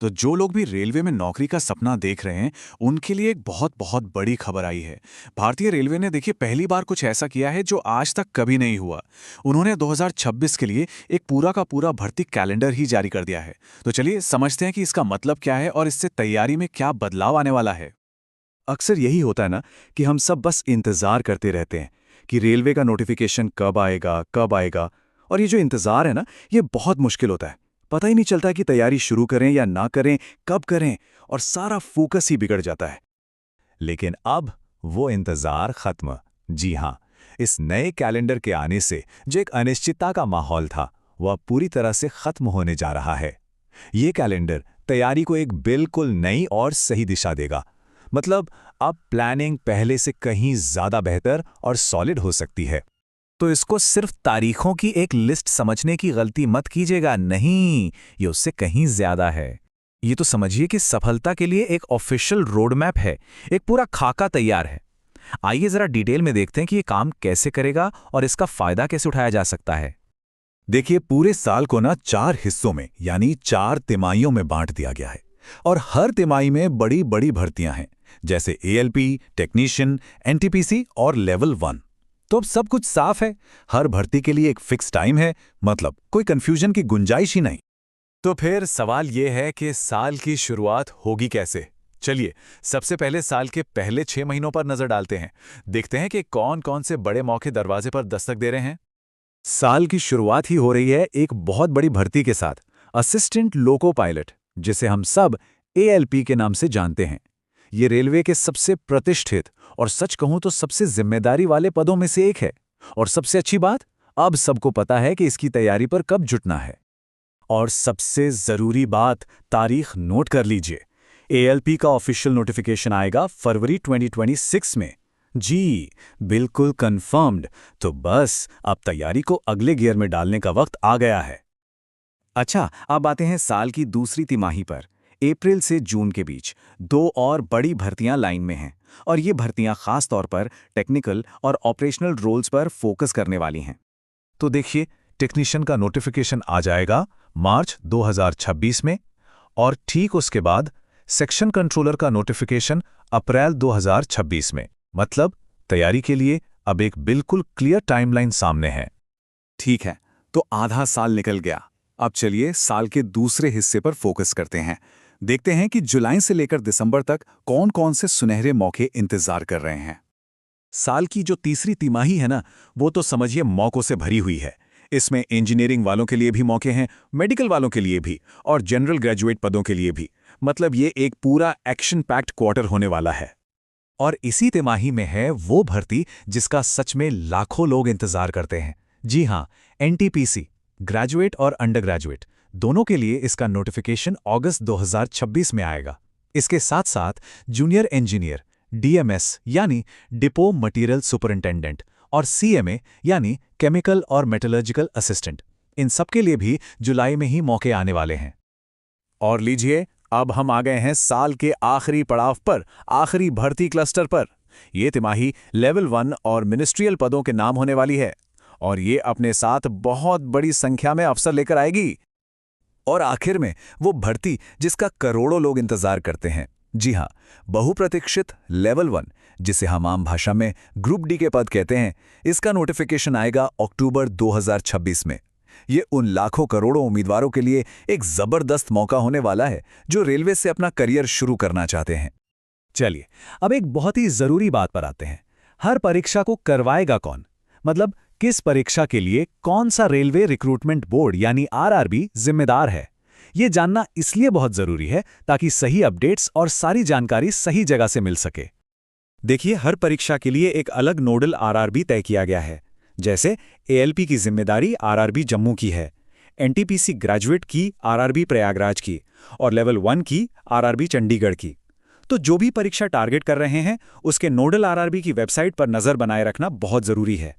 तो जो लोग भी रेलवे में नौकरी का सपना देख रहे हैं, उनके लिए एक बहुत बहुत बड़ी खबर आई है। भारतीय रेलवे ने देखिए पहली बार कुछ ऐसा किया है जो आज तक कभी नहीं हुआ। उन्होंने 2026 के लिए एक पूरा का पूरा भर्ती कैलेंडर ही जारी कर दिया है। तो चलिए समझते हैं कि इसका मतलब क्या है और इससे तैयारी में क्या बदलाव आने वाला है। अक्सर यही होता है ना कि हम सब बस इंतज़ार करते रहते हैं कि रेलवे का नोटिफिकेशन कब आएगा। और ये जो इंतज़ार है ना, ये बहुत मुश्किल होता है। पता ही नहीं चलता कि तैयारी शुरू करें या ना करें, कब करें, और सारा फोकस ही बिगड़ जाता है। लेकिन अब वो इंतज़ार खत्म। जी हाँ, इस नए कैलेंडर के आने से जो एक अनिश्चितता का माहौल था, वह पूरी तरह से खत्म होने जा रहा है। ये कैलेंडर तैयारी को एक बिल्कुल नई और सही दिशा देगा। मतलब अब प्लानिंग पहले से कहीं ज़्यादा बेहतर और सॉलिड हो सकती है। तो इसको सिर्फ तारीखों की एक लिस्ट समझने की गलती मत कीजिएगा, नहीं, ये उससे कहीं ज़्यादा है। ये तो समझिए कि सफलता के लिए एक ऑफिशियल रोड मैप है, एक पूरा खाका तैयार है। आइए ज़रा डिटेल में देखते हैं कि ये काम कैसे करेगा और इसका फ़ायदा कैसे उठाया जा सकता है। देखिए, पूरे साल को ना 4 हिस्सों में यानी 4 तिमाहियों में बांट दिया गया है। और हर तिमाही में बड़ी बड़ी भर्तियां हैं, जैसे एएलपी, टेक्नीशियन, एनटीपीसी और लेवल 1। तो अब सब कुछ साफ है। हर भर्ती के लिए एक फिक्स टाइम है, मतलब कोई कंफ्यूजन की गुंजाइश ही नहीं। तो फिर सवाल ये है कि साल की शुरुआत होगी कैसे? चलिए, सबसे पहले साल के पहले 6 महीनों पर नजर डालते हैं। देखते हैं कि कौन कौन से बड़े मौके दरवाजे पर दस्तक दे रहे हैं। साल की शुरुआत ही हो रही है एक बहुत बड़ी भर्ती के साथ, असिस्टेंट लोको पायलट, जिसे हम सब एएलपी के नाम से जानते हैं। ये रेलवे के सबसे प्रतिष्ठित और सच कहूं तो सबसे जिम्मेदारी वाले पदों में से एक है। और सबसे अच्छी बात, अब सबको पता है कि इसकी तैयारी पर कब जुटना है। और सबसे जरूरी बात, तारीख नोट कर लीजिए। एएलपी का ऑफिशियल नोटिफिकेशन आएगा फरवरी 2026 में। जी, बिल्कुल कंफर्म्ड। तो बस अब तैयारी को अगले गियर में डालने का वक्त आ गया है। अच्छा, अब आते हैं साल की दूसरी तिमाही पर। अप्रैल से जून के बीच 2 और बड़ी भर्तियां लाइन में हैं, और ये भर्तियां खास तौर पर टेक्निकल और ऑपरेशनल रोल्स पर फोकस करने वाली हैं। तो देखिए, टेक्नीशियन का नोटिफिकेशन आ जाएगा मार्च 2026 में, और ठीक उसके बाद सेक्शन कंट्रोलर का नोटिफिकेशन अप्रैल 2026 में। मतलब तैयारी के लिए अब एक बिल्कुल क्लियर टाइमलाइन सामने है। ठीक है, तो आधा साल निकल गया। अब चलिए साल के दूसरे हिस्से पर फोकस करते हैं। देखते हैं कि जुलाई से लेकर दिसंबर तक कौन कौन से सुनहरे मौके इंतजार कर रहे हैं। साल की जो तीसरी तिमाही है ना, वो तो समझिए मौकों से भरी हुई है। इसमें इंजीनियरिंग वालों के लिए भी मौके हैं, मेडिकल वालों के लिए भी, और जनरल ग्रेजुएट पदों के लिए भी। मतलब ये एक पूरा एक्शन पैक्ड क्वार्टर होने वाला है। और इसी तिमाही में है वो भर्ती जिसका सच में लाखों लोग इंतजार करते हैं। जी हाँ, एनटीपीसी, ग्रेजुएट और अंडर ग्रेजुएट दोनों के लिए इसका नोटिफिकेशन अगस्त 2026 में आएगा। इसके साथ साथ जूनियर इंजीनियर, डीएमएस यानी डिपो मटेरियल सुपरिंटेंडेंट, और सीएमए यानी केमिकल और मेटलर्जिकल असिस्टेंट, इन सबके लिए भी जुलाई में ही मौके आने वाले हैं। और लीजिए, अब हम आ गए हैं साल के आखिरी पड़ाव पर, आखिरी भर्ती क्लस्टर पर। यह तिमाही लेवल 1 और मिनिस्ट्रियल पदों के नाम होने वाली है, और ये अपने साथ बहुत बड़ी संख्या में अफसर लेकर आएगी। और आखिर में वो भर्ती जिसका करोड़ों लोग इंतजार करते हैं। जी हाँ, बहुप्रतीक्षित लेवल 1, जिसे हम आम भाषा में ग्रुप डी के पद कहते हैं, इसका नोटिफिकेशन आएगा अक्टूबर 2026 में। ये उन लाखों करोड़ों उम्मीदवारों के लिए एक जबरदस्त मौका होने वाला है जो रेलवे से अपना करियर शुरू करना चाहते हैं। चलिए, अब एक बहुत ही जरूरी बात पर आते हैं। हर परीक्षा को करवाएगा कौन? मतलब किस परीक्षा के लिए कौन सा रेलवे रिक्रूटमेंट बोर्ड यानी आरआरबी जिम्मेदार है? ये जानना इसलिए बहुत जरूरी है ताकि सही अपडेट्स और सारी जानकारी सही जगह से मिल सके। देखिए, हर परीक्षा के लिए एक अलग नोडल आरआरबी तय किया गया है। जैसे एएलपी की जिम्मेदारी आरआरबी जम्मू की है, एनटीपीसी ग्रेजुएट की आरआरबी प्रयागराज की, और लेवल 1 की आरआरबी चंडीगढ़ की। तो जो भी परीक्षा टारगेट कर रहे हैं, उसके नोडल आरआरबी की वेबसाइट पर नजर बनाए रखना बहुत जरूरी है।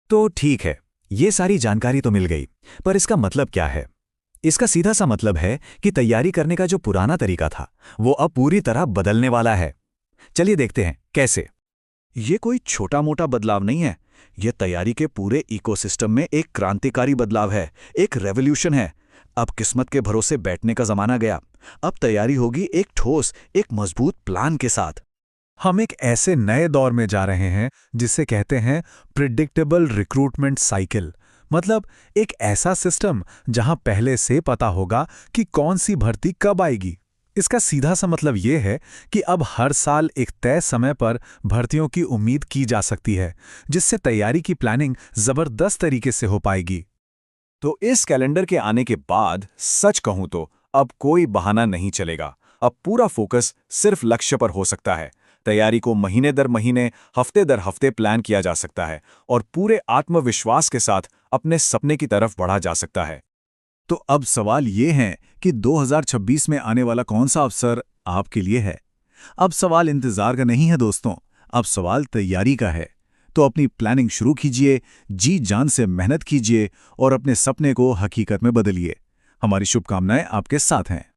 तो ठीक है, ये सारी जानकारी तो मिल गई, पर इसका मतलब क्या है? इसका सीधा सा मतलब है कि तैयारी करने का जो पुराना तरीका था, वो अब पूरी तरह बदलने वाला है। चलिए देखते हैं कैसे। ये कोई छोटा मोटा बदलाव नहीं है, ये तैयारी के पूरे इकोसिस्टम में एक क्रांतिकारी बदलाव है, एक रेवोल्यूशन है। अब किस्मत के भरोसे बैठने का जमाना गया। अब तैयारी होगी एक ठोस, एक मजबूत प्लान के साथ। हम एक ऐसे नए दौर में जा रहे हैं जिसे कहते हैं प्रिडिक्टेबल रिक्रूटमेंट साइकिल। मतलब एक ऐसा सिस्टम जहां पहले से पता होगा कि कौन सी भर्ती कब आएगी। इसका सीधा सा मतलब यह है कि अब हर साल एक तय समय पर भर्तियों की उम्मीद की जा सकती है, जिससे तैयारी की प्लानिंग जबरदस्त तरीके से हो पाएगी। तो इस कैलेंडर के आने के बाद सच कहूं तो अब कोई बहाना नहीं चलेगा। अब पूरा फोकस सिर्फ लक्ष्य पर हो सकता है। तैयारी को महीने दर महीने, हफ्ते दर हफ्ते प्लान किया जा सकता है और पूरे आत्मविश्वास के साथ अपने सपने की तरफ बढ़ा जा सकता है। तो अब सवाल ये है कि 2026 में आने वाला कौन सा अवसर आपके लिए है? अब सवाल इंतजार का नहीं है दोस्तों, अब सवाल तैयारी का है। तो अपनी प्लानिंग शुरू कीजिए, जी जान से मेहनत कीजिए और अपने सपने को हकीकत में बदलिए। हमारी शुभकामनाएं आपके साथ हैं।